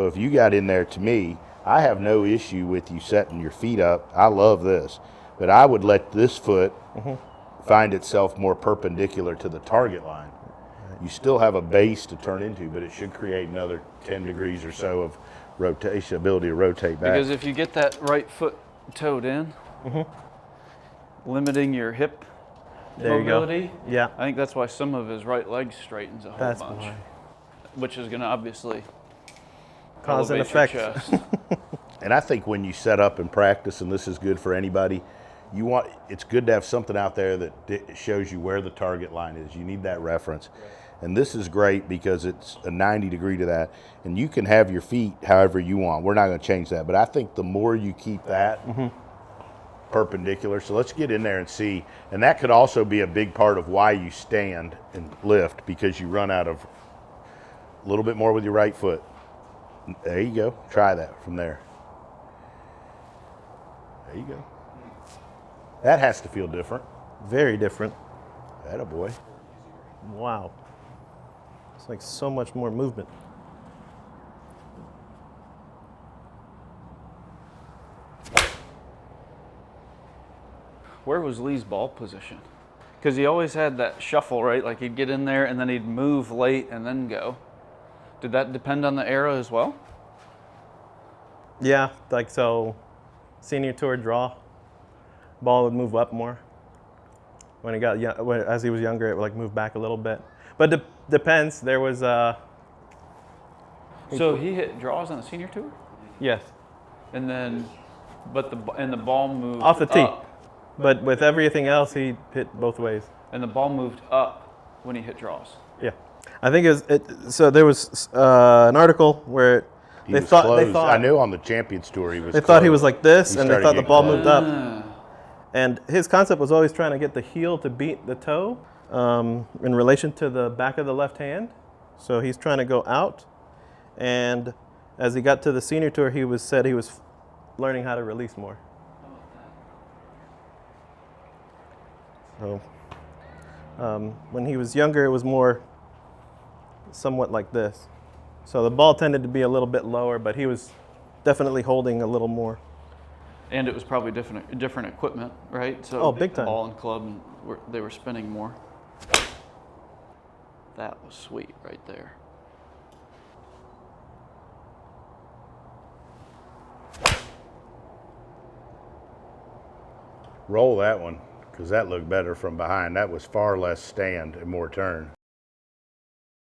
So if you got in there, to me, I have no issue with you setting your feet up. I love this. But I would let this foot find itself more perpendicular to the target line. You still have a base to turn into, but it should create another 10 degrees or so of rotation, ability to rotate back. Because if you get that right foot toed in, limiting your hip mobility, yeah, I think that's why some of his right leg straightens a whole bunch. Why. Which is going to obviously cause an elevate your effect. chest. And I think when you set up and practice, and this is good for anybody, it's good to have something out there that shows you where the target line is. You need that reference. And this is great because it's a 90 degree to that. And you can have your feet however you want. We're not going to change that. But I think the more you keep that perpendicular, so let's get in there and see. And that could also be a big part of why you stand and lift, because you run out of a little bit more with your right foot. There you go. Try that from there. There you go. That has to feel different. Very different. Attaboy. Wow. It's like so much more movement. Where was Lee's ball position? Because he always had that shuffle, right? Like he'd get in there and then he'd move late and then go. Did that depend on the era as well? Yeah, like so, senior tour draw, ball would move up more. When he got as he was younger, it would like move back a little bit. But depends. There was So he hit draws on the senior tour, yes, and then, but the ball moved off the tee. up, but with everything else, he hit both ways. and the ball moved up when he hit draws. Yeah, I think so there was an article where They thought I knew on the Champions Tour he was. They thought he was like this, and they started thought the getting ball close. moved up. And his concept was always trying to get the heel to beat the toe in relation to the back of the left hand. So he's trying to go out. And as he got to the senior tour, he said he was learning how to release more. So when he was younger, it was more somewhat like this. So the ball tended to be a little bit lower, but he was definitely holding a little more. And it was probably different equipment, right? So big time. Ball and club, and they were spinning more. That was sweet right there. Roll that one, because that looked better from behind. That was far less stand and more turn.